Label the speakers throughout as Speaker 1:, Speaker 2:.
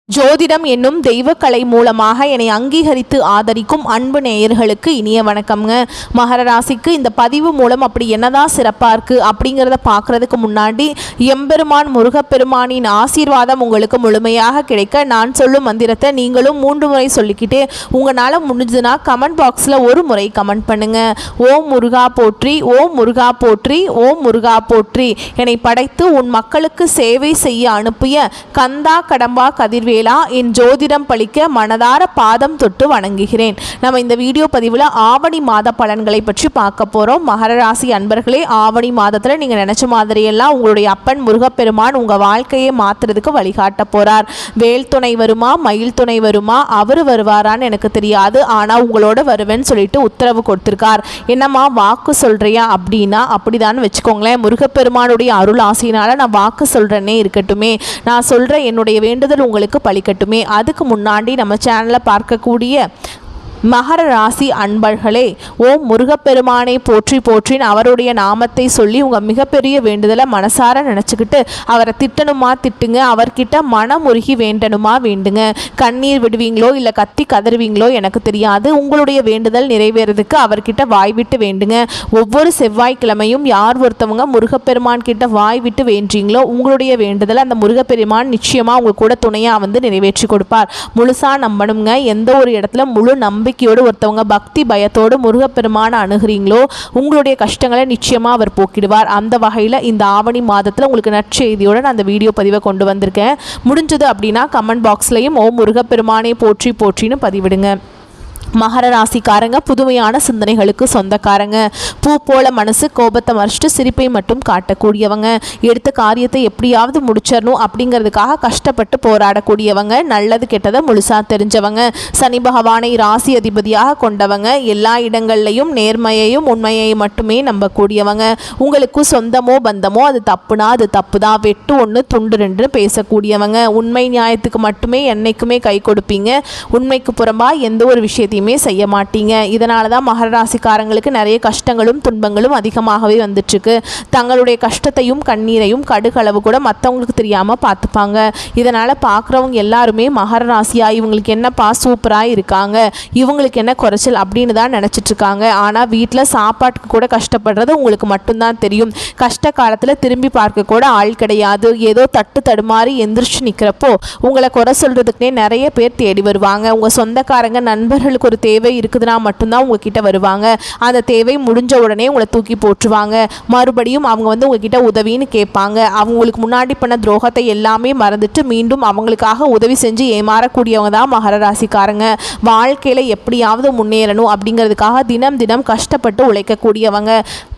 Speaker 1: ஜோதிடம் என்னும் தெய்வக்கலை மூலமாக என்னை அங்கீகரித்து ஆதரிக்கும் அன்பு நேயர்களுக்கு இனிய வணக்கம்ங்க. மகர ராசிக்கு இந்த பதிவு மூலம் அப்படி என்னதான் சிறப்பாக இருக்குது அப்படிங்கிறத பார்க்குறதுக்கு முன்னாடி எம்பெருமான் முருகப்பெருமானின் ஆசீர்வாதம் உங்களுக்கு முழுமையாக கிடைக்க நான் சொல்லும் மந்திரத்தை நீங்களும் 3 முறை சொல்லிக்கிட்டே உங்களால் முடிஞ்சதுன்னா கமெண்ட் பாக்ஸில் ஒரு முறை கமெண்ட் பண்ணுங்கள். ஓம் முருகா போற்றி, ஓம் முருகா போற்றி, ஓம் முருகா போற்றி. என்னை படைத்து உன் மக்களுக்கு சேவை செய்ய அனுப்பிய கந்தா கடம்பா கதிர்வேலா என் ஜோதிடம் பழிக்க மனதார பாதம் தொட்டு வணங்குகிறேன். நம்ம இந்த வீடியோ பதிவில் ஆவணி மாத பலன்களை பற்றி பார்க்க போகிறோம். மகர ராசி அன்பர்களே, ஆவணி மாதத்தில் நீங்கள் நினச்ச மாதிரியெல்லாம் உங்களுடைய அப்பன் முருகப்பெருமான் உங்கள் வாழ்க்கையை மாற்றுறதுக்கு வழிகாட்ட போகிறார். வேல் துணை வருமா, மயில் துணை வருமா, அவர் வருவாரான்னு எனக்கு தெரியாது, ஆனால் உங்களோட வருவேன்னு சொல்லிட்டு உத்தரவு கொடுத்துருக்கார். என்னம்மா வாக்கு சொல்கிறியா அப்படின்னா அப்படிதான் வச்சுக்கோங்களேன். முருகப்பெருமானுடைய அருள் ஆசையினால் நான் வாக்கு சொல்கிறேன்னே இருக்கட்டுமே, நான் சொல்கிற என்னுடைய வேண்டுதல் உங்களுக்கு பலிக்கட்டுமே. அதுக்கு முன்னாடி நம்ம சேனலில் பார்க்கக்கூடிய மகர ராசி அன்பர்களே, ஓம் முருகப்பெருமானை போற்றி போற்றின்னு அவருடைய நாமத்தை சொல்லி உங்கள் மிகப்பெரிய வேண்டுதலை மனசார நினச்சிக்கிட்டு அவரை திட்டணுமா திட்டுங்க, அவர்கிட்ட மனமுருகி வேண்டணுமா வேண்டுங்க. கண்ணீர் விடுவீங்களோ இல்லை கத்தி கதறுவீங்களோ எனக்கு தெரியாது. உங்களுடைய வேண்டுதல் நிறைவேறதுக்கு அவர்கிட்ட வாய் விட்டு வேண்டுங்க. ஒவ்வொரு செவ்வாய்க்கிழமையும் யார் ஒருத்தவங்க முருகப்பெருமான் கிட்ட வாய் விட்டு வேண்டீங்களோ உங்களுடைய வேண்டுதல் அந்த முருகப்பெருமான் நிச்சயமாக உங்கள் கூட துணையாக வந்து நிறைவேற்றி கொடுப்பார். முழுசாக நம்பணுங்க. எந்த ஒரு இடத்துல முழு நம்பிக்கையோடு ஒருத்தவங்க பக்தி பயத்தோடு முருகப்பெருமான அணுகிறீங்களோ உங்களுடைய கஷ்டங்களை நிச்சயமாக அவர் போக்கிடுவார். அந்த வகையில் இந்த ஆவணி மாதத்தில் உங்களுக்கு நற்செய்தியோடு நான் அந்த வீடியோ பதிவை கொண்டு வந்திருக்கேன். முடிஞ்சது அப்படின்னா கமெண்ட் பாக்ஸ்லையும் ஓம் முருகப்பெருமானை போற்றி போற்றின்னு பதிவிடுங்க. மகர ராசிக்காரங்க புதுமையான சிந்தனைகளுக்கு சொந்தக்காரங்க. பூ போல மனசு, கோபத்தை மறைச்சிட்டு சிரிப்பை மட்டும் காட்டக்கூடியவங்க. எடுத்த காரியத்தை எப்படியாவது முடிச்சிடணும் அப்படிங்கிறதுக்காக கஷ்டப்பட்டு போராடக்கூடியவங்க. நல்லது கெட்டதை முழுசாக தெரிஞ்சவங்க. சனி பகவானை ராசி அதிபதியாக கொண்டவங்க. எல்லா இடங்கள்லையும் நேர்மையையும் உண்மையையும் மட்டுமே நம்பக்கூடியவங்க. உங்களுக்கு சொந்தமோ பந்தமோ அது தப்புனா அது தப்பு தான், வெட்டு 1 துண்டு 2 பேசக்கூடியவங்க. உண்மை நியாயத்துக்கு மட்டுமே என்னைக்குமே கை கொடுப்பீங்க. உண்மைக்கு புறம்பா எந்த ஒரு விஷயத்தையும் செய்ய மாட்டீங்க. இதனால தான் மகர ராசிக்காரங்களுக்கு நிறைய கஷ்டங்களும் துன்பங்களும் அதிகமாகவே வந்துட்டுருக்கு. தங்களுடைய கஷ்டத்தையும் கண்ணீரையும் கடுகளவு கூட மற்றவங்களுக்கு தெரியாமல் பார்த்துப்பாங்க. இதனால் பார்க்குறவங்க எல்லாருமே மகர ராசியா இவங்களுக்கு என்னப்பா சூப்பராக இருக்காங்க, இவங்களுக்கு என்ன குறைச்சல் அப்படின்னு தான் நினச்சிட்ருக்காங்க. ஆனால் வீட்டில் சாப்பாட்டுக்கு கூட கஷ்டப்படுறது உங்களுக்கு மட்டும்தான் தெரியும். கஷ்ட காலத்தில் திரும்பி பார்க்க கூட ஆள் கிடையாது. ஏதோ தட்டு தடுமாறி எந்திரிச்சு நிற்கிறப்போ உங்களை குறை சொல்கிறதுக்குனே நிறைய பேர் தேடி வருவாங்க. உங்கள் சொந்தக்காரங்க நண்பர்களுக்கு ஒரு தேவை இருக்குதுன்னா மட்டும்தான் உங்ககிட்ட வருவாங்க. அந்த தேவை முடிஞ்ச உடனே உங்களை தூக்கி போட்டுருவாங்க. மறுபடியும் அவங்க வந்து உங்ககிட்ட உதவின்னு கேட்பாங்க. அவங்களுக்கு முன்னாடி பண்ண துரோகத்தை எல்லாமே மறந்துட்டு மீண்டும் அவங்களுக்காக உதவி செஞ்சு ஏமாறக்கூடியவங்க தான் மகர ராசிக்காரங்க. வாழ்க்கையில் எப்படியாவது முன்னேறணும் அப்படிங்கிறதுக்காக தினம் தினம் கஷ்டப்பட்டு உழைக்கக்கூடியவங்க.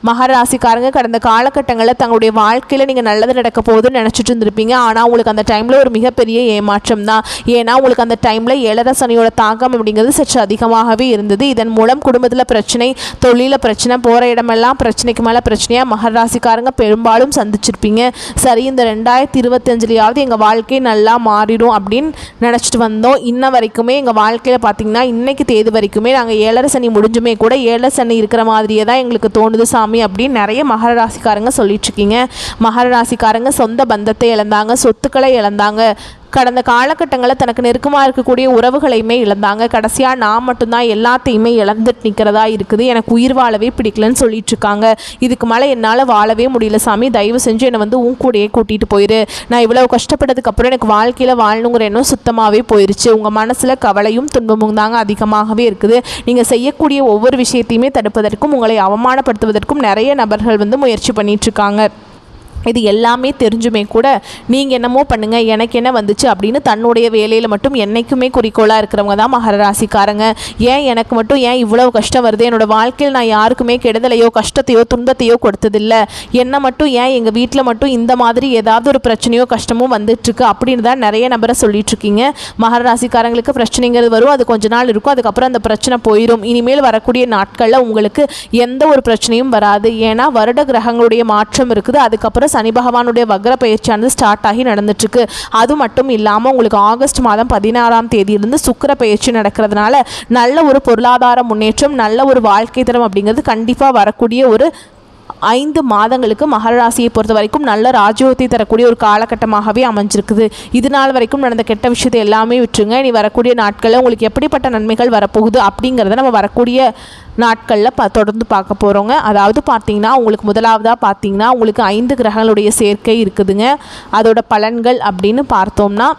Speaker 1: மகர ராசிக்காரங்க கடந்த காலகட்டங்களில் தங்களுடைய வாழ்க்கையில் நீங்கள் நல்லது நடக்க போகுதுன்னு நினச்சிட்டு இருந்திருப்பீங்க. ஆனால் உங்களுக்கு அந்த டைமில் ஒரு மிகப்பெரிய ஏமாற்றம் தான். ஏன்னா உங்களுக்கு அந்த டைமில் 7 சனியோட தாக்கம் அப்படிங்கிறது சற்று அதிகமாகவே இருந்தது. இதன் மூலம் குடும்பத்தில் பிரச்சனை, தொழிலில் பிரச்சனை, போகிற இடமெல்லாம் பிரச்சனைக்கு மேலே பிரச்சனையாக மகர ராசிக்காரங்க பெரும்பாலும் சந்திச்சிருப்பீங்க. சரி, இந்த 2025லையாவது எங்கள் வாழ்க்கை நல்லா மாறிடும் அப்படின்னு நினச்சிட்டு வந்தோம். இன்ன வரைக்குமே எங்கள் வாழ்க்கையில் பார்த்திங்கன்னா இன்றைக்கி தேதி வரைக்குமே நாங்கள் 7 சனி முடிஞ்சுமே கூட 7 சனி இருக்கிற மாதிரியே தான் எங்களுக்கு தோணுது சாமி அப்படின்னு நிறைய மகர ராசிக்காரங்க சொல்லிட்டு இருக்கீங்க. மகர ராசிக்காரங்க சொந்த பந்தத்தை இழந்தாங்க, சொத்துக்களை இழந்தாங்க. கடந்த காலகட்டங்களில் தனக்கு நெருக்கமாக இருக்கக்கூடிய உறவுகளையுமே இழந்தாங்க. கடைசியாக நான் மட்டும்தான் எல்லாத்தையுமே இழந்துட்டு நிற்கிறதா இருக்குது, எனக்கு உயிர் வாழவே பிடிக்கலன்னு சொல்லிட்டு இருக்காங்க. இதுக்கு மேலே என்னால் வாழவே முடியல சாமி, தயவு செஞ்சு என்னை வந்து உன் கூடயே கூட்டிகிட்டு போயிரு. நான் இவ்வளோ கஷ்டப்பட்டதுக்கப்புறம் எனக்கு வாழ்க்கையில் வாழணுங்கிற எண்ணம் சுத்தமாகவே போயிடுச்சு. உங்கள் மனசில் கவலையும் துன்பமும் தாங்க அதிகமாகவே இருக்குது. நீங்கள் செய்யக்கூடிய ஒவ்வொரு விஷயத்தையுமே தடுப்பதற்கும் உங்களை அவமானப்படுத்துவதற்கும் நிறைய நபர்கள் வந்து முயற்சி பண்ணிகிட்ருக்காங்க. இது எல்லாமே தெரிஞ்சுமே கூட நீங்கள் என்னமோ பண்ணுங்கள் எனக்கு என்ன வந்துச்சு அப்படின்னு தன்னுடைய வேலையில் மட்டும் என்றைக்குமே குறிக்கோளாக இருக்கிறவங்க தான் மகர ராசிக்காரங்க. ஏன் எனக்கு மட்டும் ஏன் இவ்வளோ கஷ்டம் வருது, என்னோடய வாழ்க்கையில் நான் யாருக்குமே கெடுதலையோ கஷ்டத்தையோ துன்பத்தையோ கொடுத்ததில்லை, என்னை மட்டும் ஏன் எங்கள் வீட்டில் மட்டும் இந்த மாதிரி ஏதாவது ஒரு பிரச்சனையோ கஷ்டமோ வந்துட்டுருக்கு அப்படின்னு தான் நிறைய நபரை சொல்லிகிட்ருக்கீங்க. மகர ராசிக்காரங்களுக்கு பிரச்சனைங்கிறது வரும், அது கொஞ்ச நாள் இருக்கும், அதுக்கப்புறம் அந்த பிரச்சனை போயிடும். இனிமேல் வரக்கூடிய நாட்களில் உங்களுக்கு எந்த ஒரு பிரச்சனையும் வராது. ஏன்னா வருட கிரகங்களுடைய மாற்றம் இருக்குது. அதுக்கப்புறம் சனி பகவானுடைய வக்ர பயிற்சியானது ஸ்டார்ட் ஆகி நடந்துட்டுருக்கு. அது மட்டும் இல்லாமல் உங்களுக்கு ஆகஸ்ட் மாதம் 16ஆம் தேதியிலிருந்து சுக்கிர பயிற்சி நடக்கிறதுனால நல்ல ஒரு பொருளாதார முன்னேற்றம், நல்ல ஒரு வாழ்க்கை தரம் அப்படிங்கிறது கண்டிப்பாக வரக்கூடிய ஒரு 5 மாதங்களுக்கு மகர ராசியை பொறுத்த வரைக்கும் நல்ல ராஜயோகத்தை தரக்கூடிய ஒரு காலகட்டமாகவே அமைஞ்சிருக்குது. இது நாள் வரைக்கும் நடந்த கெட்ட விஷயத்தை எல்லாமே விட்டுருங்க. இனி வரக்கூடிய நாட்களில் உங்களுக்கு எப்படிப்பட்ட நன்மைகள் வரப்போகுது அப்படிங்கிறத நம்ம வரக்கூடிய நாட்களில் தொடர்ந்து பார்க்க போகிறோங்க. அதாவது பார்த்தீங்கன்னா உங்களுக்கு முதலாவதாக பார்த்தீங்கன்னா உங்களுக்கு 5 கிரகங்களுடைய சேர்க்கை இருக்குதுங்க. அதோட பலன்கள் அப்படின்னு பார்த்தோம்னா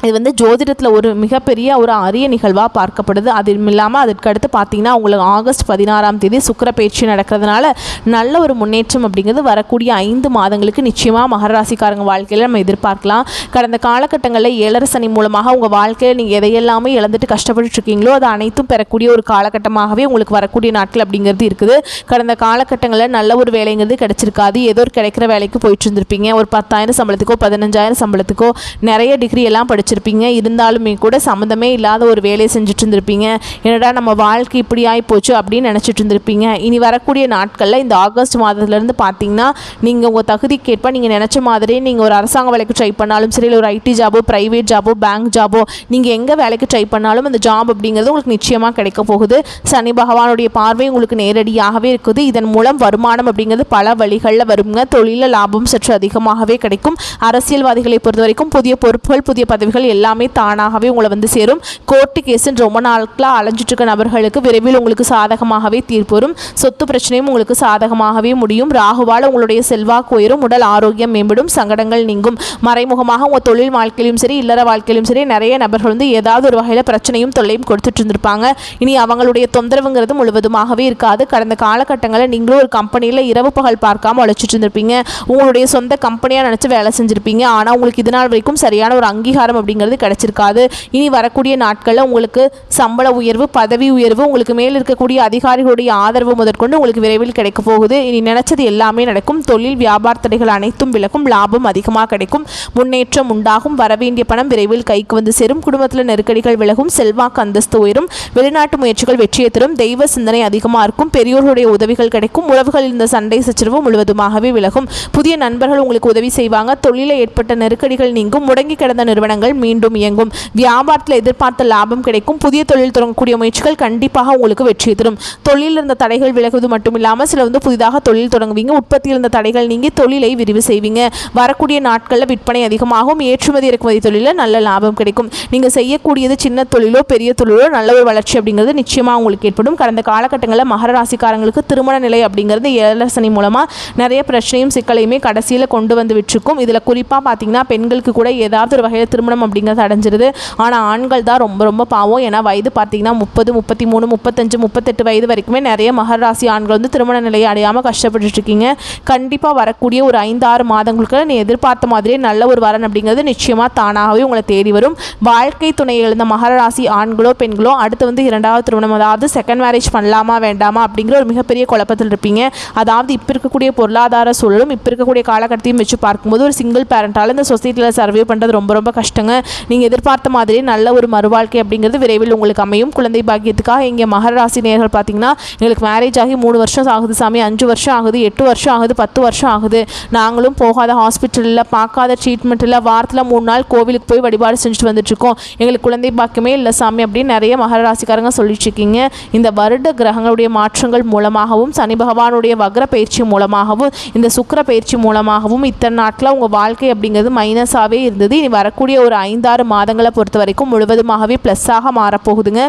Speaker 1: இது ஜோதிடத்தில் ஒரு மிகப்பெரிய ஒரு அரிய நிகழ்வாக பார்க்கப்படுது. அதுவும் இல்லாமல் அதற்கடுத்து பார்த்தீங்கன்னா உங்களுக்கு ஆகஸ்ட் 16ஆம் தேதி சுக்கிர பயிற்சி நடக்கிறதுனால நல்ல ஒரு முன்னேற்றம் அப்படிங்கிறது வரக்கூடிய 5 மாதங்களுக்கு நிச்சயமாக மகர ராசிக்காரங்க வாழ்க்கையில் நம்ம எதிர்பார்க்கலாம். கடந்த காலகட்டங்களில் 7 சனி மூலமாக உங்கள் வாழ்க்கையில் நீங்கள் எதையெல்லாமே இழந்துட்டு கஷ்டப்பட்டு இருக்கீங்களோ அதை அனைத்தும் பெறக்கூடிய ஒரு காலகட்டமாகவே உங்களுக்கு வரக்கூடிய நாட்கள் அப்படிங்கிறது இருக்குது. கடந்த காலகட்டங்களில் நல்ல ஒரு வேலைங்கிறது கிடைச்சிருக்காது. ஏதோ ஒரு கிடைக்கிற வேலைக்கு போயிட்டு இருந்திருப்பீங்க. ஒரு 10,000 சம்பளத்துக்கோ 15,000 சம்பளத்துக்கோ நிறைய டிகிரி எல்லாம் படிச்சிருப்பீங்க. இருந்தாலுமே கூட சம்மந்தமே இல்லாத ஒரு வேலையை செஞ்சுட்டு இருந்திருப்பீங்க. என்னடா நம்ம வாழ்க்கை இப்படி ஆகி போச்சு அப்படின்னு நினச்சிட்டு இருந்திருப்பீங்க. இனி வரக்கூடிய நாட்களில் இந்த ஆகஸ்ட் மாதத்துலேருந்து பார்த்தீங்கன்னா நீங்கள் உங்கள் தகுதிக்கேற்ப நீங்கள் நினச்ச மாதிரி நீங்கள் ஒரு அரசாங்க வேலைக்கு ட்ரை பண்ணாலும் சரி, இல்லை ஒரு ஐடி ஜாபோ, ப்ரைவேட் ஜாபோ, பேங்க் ஜாபோ, நீங்கள் எங்கே வேலைக்கு ட்ரை பண்ணாலும் அந்த ஜாப் அப்படிங்கிறது உங்களுக்கு நிச்சயமாக கிடைக்க போகுது. சனி பகவானுடைய பார்வை உங்களுக்கு நேரடியாகவே இருக்குது. இதன் மூலம் வருமானம் அப்படிங்கிறது பல வழிகளில் வருங்க. தொழிலில் லாபம் சற்று அதிகமாகவே கிடைக்கும். அரசியல்வாதிகளை பொறுத்த வரைக்கும் புதிய பொறுப்புகள், புதிய பதவிகள் எல்லாமே தானாகவே உங்களை சேரும். கோர்ட்டு கேஸுன்னு ரொம்ப நாட்களாக அலைஞ்சிட்டு இருக்க நபர்களுக்கு விரைவில் உங்களுக்கு சாதகமாகவே தீர்ப்பு வரும். சொத்து பிரச்சனையும் உங்களுக்கு சாதகமாகவே முடியும். ராகுவால் உங்களுடைய செல்வாக்கு உயரும். உடல் ஆரோக்கியம் மேம்படும். சங்கடங்கள் நீங்கும். மறைமுகமாக உங்கள் தொழில் வாழ்க்கையிலும் சரி, இல்லற வாழ்க்கையிலும் சரி நிறைய நபர்கள் ஏதாவது ஒரு வகையில் பிரச்சனையும் தொல்லையும் கொடுத்துட்டு இருந்திருப்பாங்க. இனி அவங்களுடைய தொந்தரவுங்கிறது முழுவதுமாகவே இருக்காது. கடந்த காலகட்டங்களில் நீங்களும் ஒரு கம்பெனியில் இரவு பகல் பார்க்காம உழைச்சிட்டு இருந்திருப்பீங்க. உங்களுடைய சொந்த கம்பெனியாக நினச்சி வேலை செஞ்சுருப்பீங்க. ஆனால் உங்களுக்கு இது நாள் வரைக்கும் சரியான ஒரு அங்கீகாரம் அப்படிங்கிறது கிடைச்சிருக்காது. இனி வரக்கூடிய நாட்களில் உங்களுக்கு சம்பள உயர்வு, பதவி உயர்வு, உங்களுக்கு மேல் இருக்கக்கூடிய அதிகாரிகளுடைய ஆதரவு முதற்கொண்டு உங்களுக்கு விரைவில் கிடைக்க போகுது. இனி நினைச்சது எல்லாமே நடக்கும். தொழில் வியாபார தடைகள் அனைத்தும் விலகும். லாபம் அதிகமாக கிடைக்கும். முன்னேற்றம் உண்டாகும். வரவேண்டிய பணம் விரைவில் கைக்கு சேரும். குடும்பத்தில் நெருக்கடிகள் விலகும். செல்வாக்கு அந்தஸ்து உயரும். வெளிநாட்டு முயற்சிகள் வெற்றியை தரும். தெய்வ சிந்தனை அதிகமாக இருக்கும். பெரியோர்களுடைய உதவிகள் கிடைக்கும். உறவுகளில் இந்த சண்டை சச்சரவு முழுவதுமாகவே விலகும். புதிய நண்பர்கள் உங்களுக்கு உதவி செய்வாங்க. தொழிலில் ஏற்பட்ட நெருக்கடிகள் நீங்கும். முடங்கி கிடந்த நிறுவனங்கள் மீண்டும் இயங்கும். வியாபாரத்தில் எதிர்பார்த்த லாபம் கிடைக்கும். புதிய தொழில் தொடங்கக்கூடிய முயற்சிகள் கண்டிப்பாக உங்களுக்கு வெற்றி தரும். தொழிலில் இருந்த தடைகள் விலகுவது மட்டும் இல்லாமல் சில புதிதாக தொழில் தொடங்குவீங்க. உற்பத்தியில் இருந்த தடைகள் நீங்கி தொழிலை விரிவு செய்வீங்க. வரக்கூடிய நாட்களில் விற்பனை அதிகமாகும். ஏற்றுமதி இறக்குமதி தொழிலில் நல்ல லாபம் கிடைக்கும். நீங்கள் செய்யக்கூடியது சின்ன தொழிலோ பெரிய தொழிலோ நல்ல ஒரு வளர்ச்சி அப்படிங்கிறது நிச்சயமாக உங்களுக்கு ஏற்படும். கடந்த காலகட்டங்களில் மகர ராசிக்காரங்களுக்கு திருமண நிலை அப்படிங்கிறது 7 சனி மூலமாக நிறைய பிரச்சனையும் சிக்கலையுமே கடைசியில் கொண்டு வந்து விட்டுருக்கும். இதில் குறிப்பாக பார்த்தீங்கன்னா பெண்களுக்கு கூட ஏதாவது ஒரு வகையில் திருமணம் அப்படிங்கிறது அடைஞ்சிருது. ஆனால் ஆண்கள் தான் ரொம்ப ரொம்ப பாவம். ஏன்னா வயது பார்த்தீங்கன்னா 30, 33, 35, 38 வயது வரைக்குமே நிறைய மகர ராசி ஆண்கள் திருமண நிலையை அடையாமல் கஷ்டப்பட்டு இருக்கீங்க. கண்டிப்பாக வரக்கூடிய ஒரு 5-6 மாதங்களுக்கு நீ எதிர்பார்த்த மாதிரியே நல்ல ஒரு வரன் அப்படிங்கிறது நிச்சயமாக தானாகவே உங்களை தேடி வரும். வாழ்க்கை துணை எழுந்த மகர ராசி ஆண்களோ பெண்களோ அடுத்து 2வது திருமணம், அதாவது செகண்ட் மேரேஜ் பண்ணலாமா வேண்டாமா அப்படிங்கிற ஒரு மிகப்பெரிய குழப்பத்தில் இருப்பீங்க. அதாவது இப்போ இருக்கக்கூடிய பொருளாதார சூழலும் இப்போ இருக்கக்கூடிய காலகட்டத்தையும் வச்சு பார்க்கும்போது ஒரு சிங்கிள் பேரண்டால் இந்த சொசைட்டியில் சர்வே பண்ணுறது ரொம்ப ரொம்ப கஷ்டங்க. நீங்கள் எதிர்பார்த்த மாதிரி நல்ல ஒரு மறுவாழ்க்கை அப்படிங்கிறது விரைவில் உங்களுக்கு அமையும். குழந்தை பாக்கியத்துக்காக இங்கே மகர ராசி நேயர்கள் பார்த்தீங்கன்னா எங்களுக்கு மேரேஜ் ஆகி 3 வருஷம் ஆகுது சாமி, 5 வருஷம் ஆகுது, 8 வருஷம் ஆகுது, 10 வருஷம் ஆகுது, நாங்களும் போகாத ஹாஸ்பிட்டலில் பார்க்காத ட்ரீட்மெண்ட் இல்லை, வாரத்தில் 3 நாள் கோவிலுக்கு போய் வழிபாடு செஞ்சுட்டு வந்துட்டுருக்கோம், எங்களுக்கு குழந்தை பாக்கியமே இல்லை சாமி அப்படின்னு நிறைய மகர ராசிக்காரங்க சொல்லிட்டு இருக்கீங்க. இந்த வருட கிரகங்களுடைய மாற்றங்கள் மூலமாகவும் சனி பகவானுடைய வக்ர பயிற்சி மூலமாகவும் இந்த சுக்கிர பயிற்சி மூலமாகவும் இத்தனை நாட்டில் உங்கள் வாழ்க்கை அப்படிங்கிறது மைனஸாகவே இருந்தது. இனி வரக்கூடிய ஒரு 5-6 மாதங்களை பொறுத்த வரைக்கும் முழுவதுமாகவே ப்ளஸ்ஸாக மாறப்போகுதுங்க.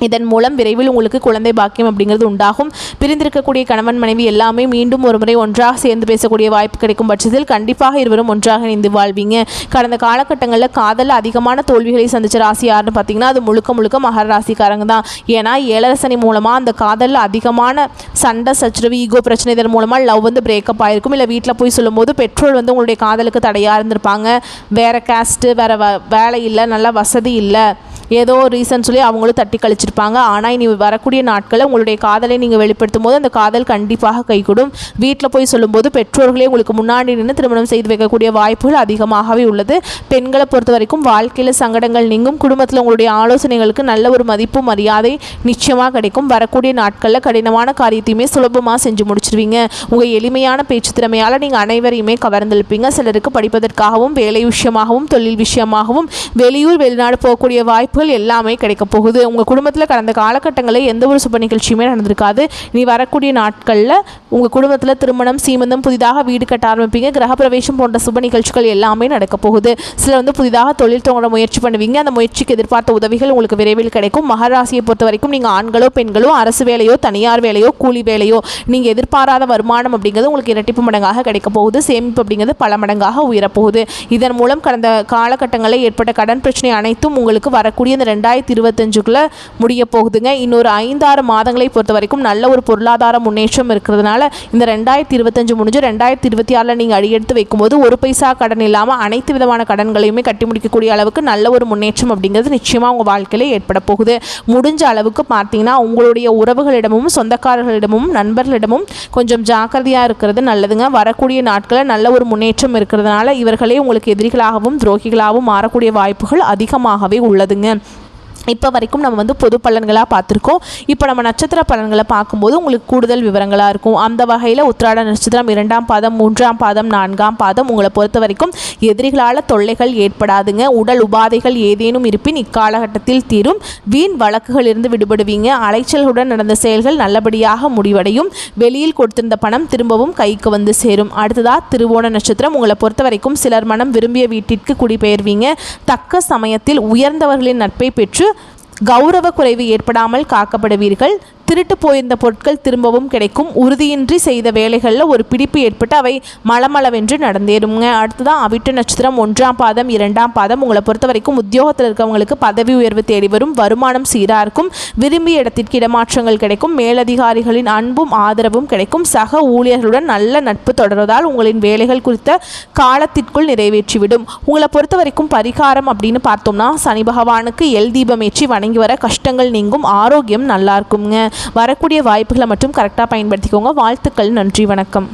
Speaker 1: இதன் மூலம் விரைவில் உங்களுக்கு குழந்தை பாக்கியம் அப்படிங்கிறது உண்டாகும். பிரிந்திருக்கக்கூடிய கணவன் மனைவி எல்லாமே மீண்டும் ஒரு முறை ஒன்றாக சேர்ந்து பேசக்கூடிய வாய்ப்பு கிடைக்கும் பட்சத்தில் கண்டிப்பாக இருவரும் ஒன்றாக இணைந்து வாழ்வீங்க. கடந்த காலகட்டங்களில் காதலில் அதிகமான தோல்விகளை சந்தித்த ராசி யாருன்னு பார்த்தீங்கன்னா அது முழுக்க முழுக்க மகர ராசிக்காரங்க தான். ஏன்னா 7 சனி மூலமாக அந்த காதலில் அதிகமான சண்டை சச்சரவு, ஈகோ பிரச்சனை, இதன் மூலமாக லவ் பிரேக்கப் ஆகிருக்கும். இல்லை வீட்டில் போய் சொல்லும்போது பெற்றோர் உங்களுடைய காதலுக்கு தடையாக இருந்திருப்பாங்க. வேறு கேஸ்ட்டு, வேறு வேலை இல்லை, நல்ல வசதி இல்லை, ஏதோ ரீசன் சொல்லி அவங்களும் தட்டி கழிச்சிருப்பாங்க. ஆனால் இனி வரக்கூடிய நாட்களில் உங்களுடைய காதலை நீங்கள் வெளிப்படுத்தும் போது அந்த காதல் கண்டிப்பாக கைகூடும். வீட்டில் போய் சொல்லும்போது பெற்றோர்களே உங்களுக்கு முன்னாடி நின்று திருமணம் செய்து வைக்கக்கூடிய வாய்ப்புகள் அதிகமாகவே உள்ளது. பெண்களை பொறுத்த வரைக்கும் வாழ்க்கையில் சங்கடங்கள் நீங்கும். குடும்பத்தில் உங்களுடைய ஆலோசனைகளுக்கு நல்ல ஒரு மதிப்பு மரியாதை நிச்சயமாக கிடைக்கும். வரக்கூடிய நாட்களில் கடினமான காரியத்தையுமே சுலபமாக செஞ்சு முடிச்சிருவீங்க. உங்கள் எளிமையான பேச்சு திறமையால் நீங்கள் அனைவரையுமே கவர்ந்தெழுப்பீங்க. சிலருக்கு படிப்பதற்காகவும் வேலை விஷயமாகவும் தொழில் விஷயமாகவும் வெளியூர் வெளிநாடு போகக்கூடிய வாய்ப்பு வாய்ப்புகள் எல்லாமே கிடைக்க போகுது. உங்கள் குடும்பத்தில் கடந்த காலகட்டங்களில் எந்த ஒரு சுப நிகழ்ச்சியுமே நடந்திருக்காது. இனி வரக்கூடிய நாட்களில் உங்கள் குடும்பத்தில் திருமணம், சீமந்தம், புதிதாக வீடு கட்ட ஆரம்பிப்பீங்க. கிரகப்பிரவேசம் போன்ற சுப நிகழ்ச்சிகள் எல்லாமே நடக்க போகுது. சிலர் புதிதாக தொழில் தொடங்க முயற்சி பண்ணுவீங்க. அந்த முயற்சிக்கு எதிர்பார்த்த உதவிகள் உங்களுக்கு விரைவில் கிடைக்கும். மகர ராசியை பொறுத்த வரைக்கும் நீங்கள் ஆண்களோ பெண்களோ, அரசு வேலையோ தனியார் வேலையோ கூலி வேலையோ, நீங்கள் எதிர்பாராத வருமானம் அப்படிங்கிறது உங்களுக்கு இரட்டிப்பு மடங்காக கிடைக்க போகுது. சேமிப்பு அப்படிங்கிறது பல மடங்காக உயரப்போகுது. இதன் மூலம் கடந்த காலகட்டங்களில் ஏற்பட்ட கடன் பிரச்சனை அனைத்தும் உங்களுக்கு வரக்கூடிய இந்த 2025க்குள்ள முடிய போகுதுங்க. இன்னொரு 5-6 மாதங்களை பொறுத்த வரைக்கும் நல்ல ஒரு பொருளாதார முன்னேற்றம் இருக்கிறதுனால இந்த 2025 முடிஞ்சு 2026 நீங்கள் அடியெடுத்து வைக்கும்போது ஒரு பைசா கடன் இல்லாமல் அனைத்து விதமான கடன்களையுமே கட்டி முடிக்கக்கூடிய அளவுக்கு நல்ல ஒரு முன்னேற்றம் அப்படிங்கிறது நிச்சயமாக உங்கள் வாழ்க்கையில் ஏற்பட போகுது. முடிஞ்ச அளவுக்கு பார்த்தீங்கன்னா உங்களுடைய உறவுகளிடமும் சொந்தக்காரர்களிடமும் நண்பர்களிடமும் கொஞ்சம் ஜாக்கிரதையாக இருக்கிறது நல்லதுங்க. வரக்கூடிய நாட்களில் நல்ல ஒரு முன்னேற்றம் இருக்கிறதுனால இவர்களே உங்களுக்கு எதிரிகளாகவும் துரோகிகளாகவும் மாறக்கூடிய வாய்ப்புகள் அதிகமாகவே உள்ளதுங்க. இப்போ வரைக்கும் நம்ம பொது பலன்களாக பார்த்துருக்கோம். இப்போ நம்ம நட்சத்திர பலன்களை பார்க்கும்போது உங்களுக்கு கூடுதல் விவரங்களாக இருக்கும். அந்த வகையில் உத்திராட நட்சத்திரம் 2ஆம் பாதம், 3ஆம் பாதம், 4ஆம் பாதம் உங்களை பொறுத்த வரைக்கும் எதிரிகளால் தொல்லைகள் ஏற்படாதுங்க. உடல் உபாதைகள் ஏதேனும் இருப்பின் இக்காலகட்டத்தில் தீரும். வீண் வழக்குகளிலிருந்து விடுபடுவீங்க. அலைச்சல்களுடன் நடந்த செயல்கள் நல்லபடியாக முடிவடையும். வெளியில் கொடுத்திருந்த பணம் திரும்பவும் கைக்கு வந்து சேரும். அடுத்ததாக திருவோண நட்சத்திரம் உங்களை பொறுத்த வரைக்கும் சிலர் மனம் விரும்பிய வீட்டிற்கு குடிபெயர்வீங்க. தக்க சமயத்தில் உயர்ந்தவர்களின் நட்பை பெற்று கௌரவ குறைவு ஏற்படாமல் காக்கப்படுவீர்கள். திருட்டு போயிருந்த பொருட்கள் திரும்பவும் கிடைக்கும். உறுதியின்றி செய்த வேலைகளில் ஒரு பிடிப்பு ஏற்பட்டு அவை மளமளவென்று நடந்தேறுங்க. அடுத்ததான் அவிட்ட நட்சத்திரம் 1ஆம் பாதம், 2ஆம் பாதம் உங்களை பொறுத்த வரைக்கும் உத்தியோகத்தில் இருக்கவங்களுக்கு பதவி உயர்வு தேடி வரும். வருமானம் சீராக இருக்கும். விரும்பிய இடத்திற்கு இடமாற்றங்கள் கிடைக்கும். மேலதிகாரிகளின் அன்பும் ஆதரவும் கிடைக்கும். சக ஊழியர்களுடன் நல்ல நட்பு தொடர்வதால் உங்களின் வேலைகள் குறித்த காலத்திற்குள் நிறைவேற்றிவிடும். உங்களை பொறுத்த வரைக்கும் பரிகாரம் அப்படின்னு பார்த்தோம்னா சனி பகவானுக்கு எல் தீபம் ஏற்றி வணங்கி வர கஷ்டங்கள் நீங்கும். ஆரோக்கியம் நல்லா இருக்குங்க. வரக்கூடிய வாய்ப்புகளை மட்டும் கரெக்டாக பயன்படுத்திக்கோங்க. வாழ்த்துக்கள். நன்றி. வணக்கம்.